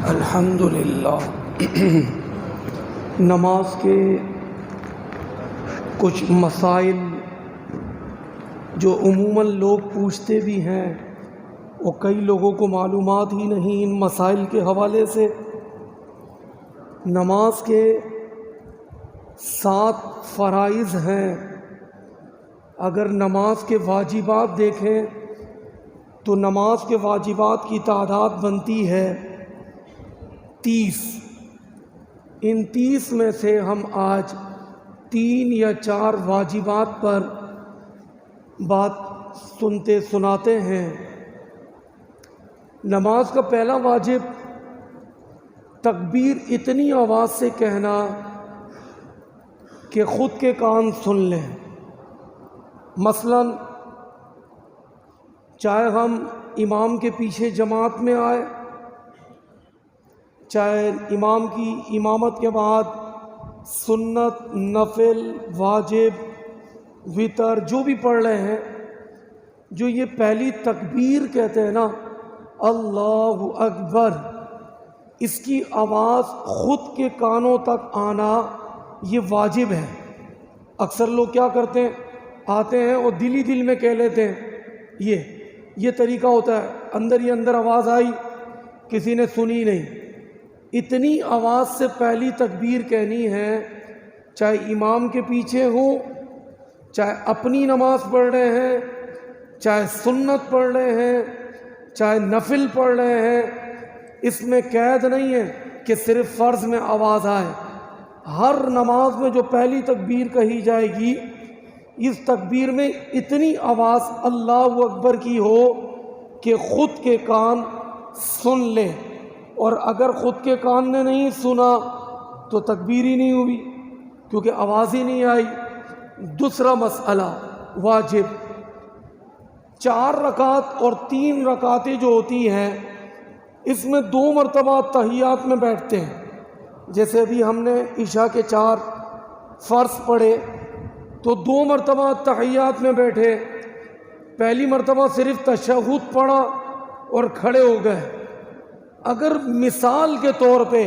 الحمدللہ نماز کے کچھ مسائل جو عموماً لوگ پوچھتے بھی ہیں وہ کئی لوگوں کو معلومات ہی نہیں ان مسائل کے حوالے سے۔ نماز کے 7 فرائض ہیں۔ اگر نماز کے واجبات دیکھیں تو نماز کے واجبات کی تعداد بنتی ہے 30۔ ان 30 میں سے ہم آج 3 یا 4 واجبات پر بات سنتے سناتے ہیں۔ نماز کا پہلا واجب تکبیر اتنی آواز سے کہنا کہ خود کے کان سن لیں۔ مثلا چاہے ہم امام کے پیچھے جماعت میں آئے، چاہے امام کی امامت کے بعد سنت، نفل، واجب، وتر جو بھی پڑھ رہے ہیں، جو یہ پہلی تکبیر کہتے ہیں نا اللہ اکبر، اس کی آواز خود کے کانوں تک آنا یہ واجب ہے۔ اکثر لوگ کیا کرتے ہیں، آتے ہیں اور دل ہی دل میں کہہ لیتے ہیں، یہ طریقہ ہوتا ہے، اندر ہی اندر آواز آئی، کسی نے سنی نہیں۔ اتنی آواز سے پہلی تکبیر کہنی ہے، چاہے امام کے پیچھے ہو، چاہے اپنی نماز پڑھ رہے ہیں، چاہے سنت پڑھ رہے ہیں، چاہے نفل پڑھ رہے ہیں۔ اس میں قید نہیں ہے کہ صرف فرض میں آواز آئے۔ ہر نماز میں جو پہلی تکبیر کہی جائے گی، اس تکبیر میں اتنی آواز اللہ اکبر کی ہو کہ خود کے کان سن لے، اور اگر خود کے کان نے نہیں سنا تو تکبیر ہی نہیں ہوئی، کیونکہ آواز ہی نہیں آئی۔ دوسرا مسئلہ واجب، 4 رکعت اور 3 رکعتیں جو ہوتی ہیں، اس میں 2 مرتبہ تحیات میں بیٹھتے ہیں۔ جیسے ابھی ہم نے عشاء کے 4 فرض پڑھے تو 2 مرتبہ تحیات میں بیٹھے، پہلی مرتبہ صرف تشہد پڑھا اور کھڑے ہو گئے۔ اگر مثال کے طور پہ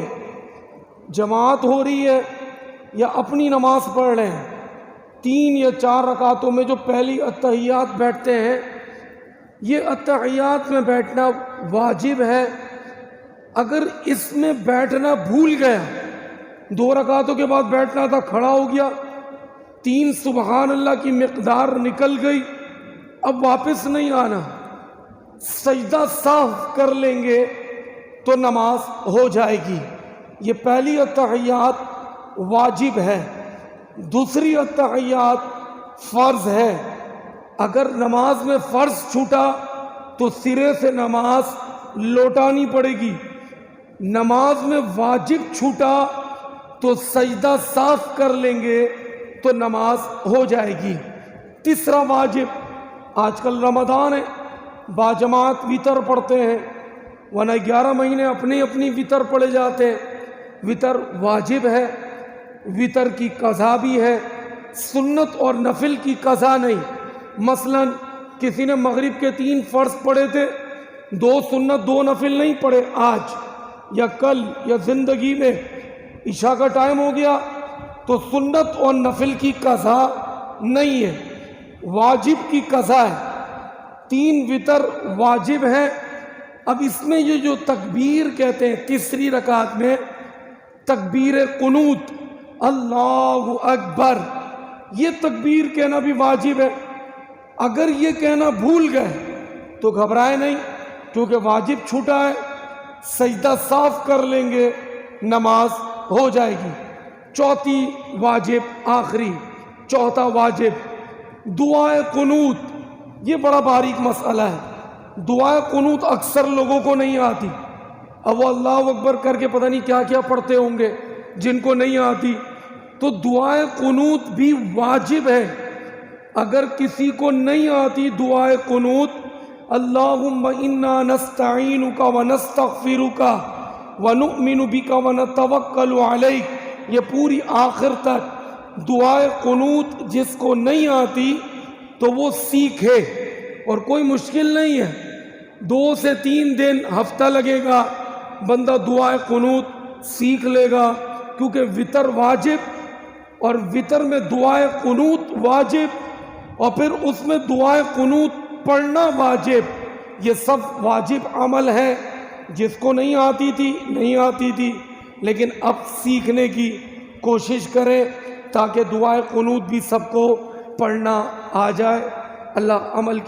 جماعت ہو رہی ہے یا اپنی نماز پڑھ رہے ہیں، 3 یا 4 رکعتوں میں جو پہلی التحیات بیٹھتے ہیں، یہ التحیات میں بیٹھنا واجب ہے۔ اگر اس میں بیٹھنا بھول گیا، 2 رکعتوں کے بعد بیٹھنا تھا، کھڑا ہو گیا، 3 سبحان اللہ کی مقدار نکل گئی، اب واپس نہیں آنا، سجدہ صاف کر لیں گے تو نماز ہو جائے گی۔ یہ پہلی التحیات واجب ہے۔ دوسری التحیات فرض ہے۔ اگر نماز میں فرض چھوٹا تو سرے سے نماز لوٹانی پڑے گی۔ نماز میں واجب چھوٹا تو سجدہ صاف کر لیں گے تو نماز ہو جائے گی۔ تیسرا واجب، آج کل رمضان ہے، باجماعت وتر پڑھتے ہیں، ورنہ 11 مہینے اپنی اپنی وتر پڑھے جاتے ہیں۔ وتر واجب ہے، وتر کی قضا بھی ہے، سنت اور نفل کی قضا نہیں۔ مثلا کسی نے مغرب کے 3 فرض پڑھے تھے، 2 سنت 2 نفل نہیں پڑھے، آج یا کل یا زندگی میں عشاء کا ٹائم ہو گیا تو سنت اور نفل کی قضا نہیں ہے، واجب کی قضا ہے۔ 3 وتر واجب ہیں۔ اب اس میں یہ جو تکبیر کہتے ہیں تیسری رکعت میں، تکبیر قنوت اللہ اکبر، یہ تکبیر کہنا بھی واجب ہے۔ اگر یہ کہنا بھول گئے تو گھبرائے نہیں، کیونکہ واجب چھوٹا ہے، سجدہ صاف کر لیں گے، نماز ہو جائے گی۔ چوتھی واجب، آخری 4تھا واجب، دعائے قنوت۔ یہ بڑا باریک مسئلہ ہے۔ دعائے قنوت اکثر لوگوں کو نہیں آتی، اب وہ اللہ اکبر کر کے پتہ نہیں کیا کیا پڑھتے ہوں گے جن کو نہیں آتی۔ تو دعائے قنوت بھی واجب ہے۔ اگر کسی کو نہیں آتی دعائے قنوت، اللہم انا نستعینک ونستغفرک ونؤمن بک ونتوکل علیک، یہ پوری آخر تک دعائے قنوت جس کو نہیں آتی تو وہ سیکھے، اور کوئی مشکل نہیں ہے، 2 سے 3 دن، ہفتہ لگے گا، بندہ دعائے قنوت سیکھ لے گا، کیونکہ وطر واجب اور وطر میں دعائے قنوت واجب اور پھر اس میں دعائے قنوت پڑھنا واجب، یہ سب واجب عمل ہے۔ جس کو نہیں آتی تھی لیکن اب سیکھنے کی کوشش کریں تاکہ دعائے قنوت بھی سب کو پڑھنا آ جائے۔ اللہ عمل